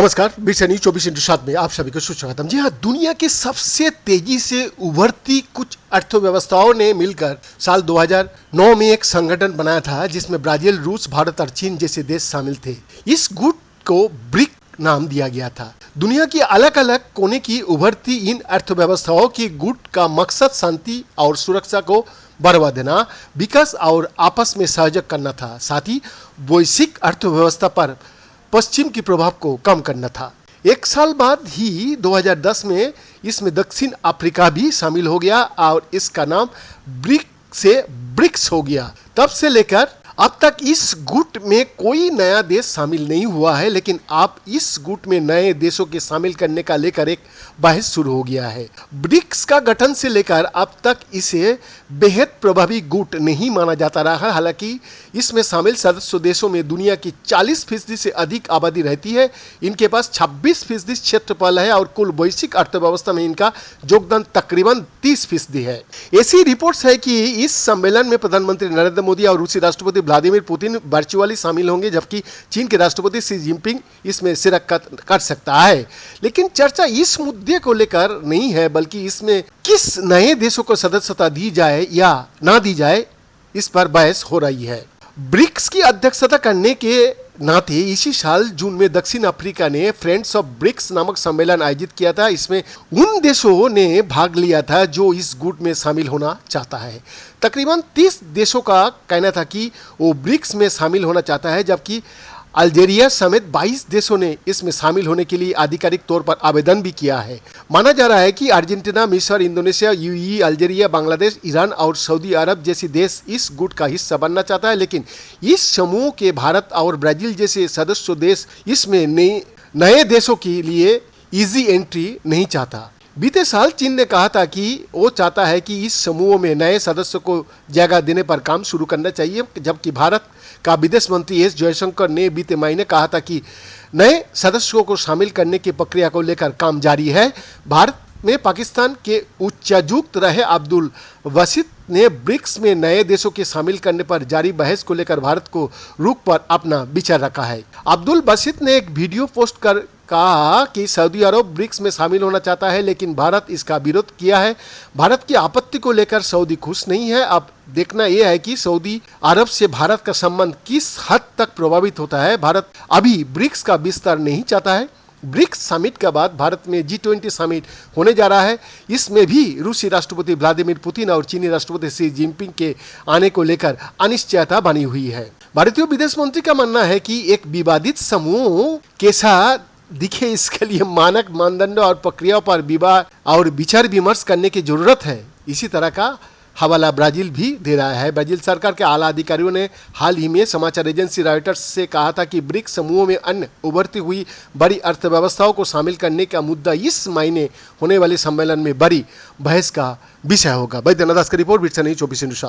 नमस्कार, बीट 24/7 में आप सभी को सुस्वागतम। जी हाँ, दुनिया के सबसे तेजी से उभरती कुछ अर्थव्यवस्थाओं ने मिलकर साल 2009 में एक संगठन बनाया था जिसमें ब्राजील, रूस, भारत और चीन जैसे देश शामिल थे। इस गुट को ब्रिक नाम दिया गया था। दुनिया की अलग अलग कोने की उभरती इन अर्थव्यवस्थाओं की गुट का मकसद शांति और सुरक्षा को बढ़ावा देना, विकास और आपस में सहयोग करना था। साथ ही वैश्विक अर्थव्यवस्था पर पश्चिम के प्रभाव को कम करना था। एक साल बाद ही 2010 में इसमें दक्षिण अफ्रीका भी शामिल हो गया और इसका नाम ब्रिक से ब्रिक्स हो गया। तब से लेकर अब तक इस गुट में कोई नया देश शामिल नहीं हुआ है, लेकिन आप इस गुट में नए देशों के शामिल करने का लेकर एक बहस शुरू हो गया है। ब्रिक्स का गठन से लेकर अब तक इसे बेहद प्रभावी गुट नहीं माना जाता रहा है। हालांकि इसमें शामिल सदस्य देशों में दुनिया की 40% से अधिक आबादी रहती है। इनके पास 26% क्षेत्रफल है और कुल वैश्विक अर्थव्यवस्था में इनका योगदान तकरीबन 30% है। ऐसी रिपोर्ट्स है कि इस सम्मेलन में प्रधानमंत्री नरेंद्र मोदी और रूसी राष्ट्रपति व्लादिमीर पुतिन वर्चुअली शामिल होंगे, जबकि चीन के राष्ट्रपति शी जिनपिंग इसमें शिरकत कर सकता है। लेकिन चर्चा इस मुद्दे को लेकर नहीं है, बल्कि इसमें किस नए देशों को सदस्यता दी जाए या ना दी जाए, इस पर बहस हो रही है। ब्रिक्स की अध्यक्षता करने के नाते इसी साल जून में दक्षिण अफ्रीका ने फ्रेंड्स ऑफ ब्रिक्स नामक सम्मेलन आयोजित किया था। इसमें उन देशों ने भाग लिया था जो इस गुट में शामिल होना चाहता है। तकरीबन 30 देशों का कहना था कि वो ब्रिक्स में शामिल होना चाहता है, जबकि अल्जीरिया समेत 22 देशों ने इसमें शामिल होने के लिए आधिकारिक तौर पर आवेदन भी किया है। माना जा रहा है कि अर्जेंटीना, मिस्र, Indonesia, UAE, Algeria, Bangladesh, Iran और सऊदी अरब जैसे देश इस गुट का हिस्सा बनना चाहता है, लेकिन इस समूह के भारत और ब्राजील जैसे सदस्य देश इसमें नए देशों के लिए इजी एंट्री नहीं चाहता। बीते साल चीन ने कहा था कि वो चाहता है कि इस समूह में नए सदस्यों को जगह देने पर काम शुरू करना चाहिए, जबकि भारत का विदेश मंत्री एस जयशंकर ने बीते महीने कहा था कि नए सदस्यों को शामिल करने की प्रक्रिया को लेकर काम जारी है। भारत में पाकिस्तान के उच्चायुक्त रहे अब्दुल बसित ने ब्रिक्स में नए देशों के शामिल करने पर जारी बहस को लेकर भारत को रुख पर अपना विचार रखा है। अब्दुल बसित ने एक वीडियो पोस्ट कर कहा कि सऊदी अरब ब्रिक्स में शामिल होना चाहता है, लेकिन भारत इसका विरोध किया है। भारत की आपत्ति को लेकर सऊदी खुश नहीं है। अब देखना यह है कि सऊदी अरब से भारत का संबंध किस हद तक प्रभावित होता है। भारत अभी ब्रिक्स का विस्तार नहीं चाहता है। ब्रिक्स समिट के बाद भारत में G20 समिट होने जा रहा है। इसमें भी रूसी राष्ट्रपति व्लादिमीर पुतिन और चीनी राष्ट्रपति शी जिनपिंग के आने को लेकर अनिश्चयता बनी हुई है। भारतीय विदेश मंत्री का मानना है कि एक विवादित समूह कैसा दिखे, इसके लिए मानक मानदंडों और प्रक्रियाओं पर विचार विमर्श करने की जरूरत है। इसी तरह का हवाला ब्राजील भी दे रहा है। ब्राजील सरकार के आला अधिकारियों ने हाल ही में समाचार एजेंसी रॉयटर्स से कहा था कि ब्रिक्स समूह में अन्य उभरती हुई बड़ी अर्थव्यवस्थाओं को शामिल करने का मुद्दा इस महीने होने वाले सम्मेलन में बड़ी बहस का विषय होगा। वैद्यनाथ दास की रिपोर्ट, बीट 24/7।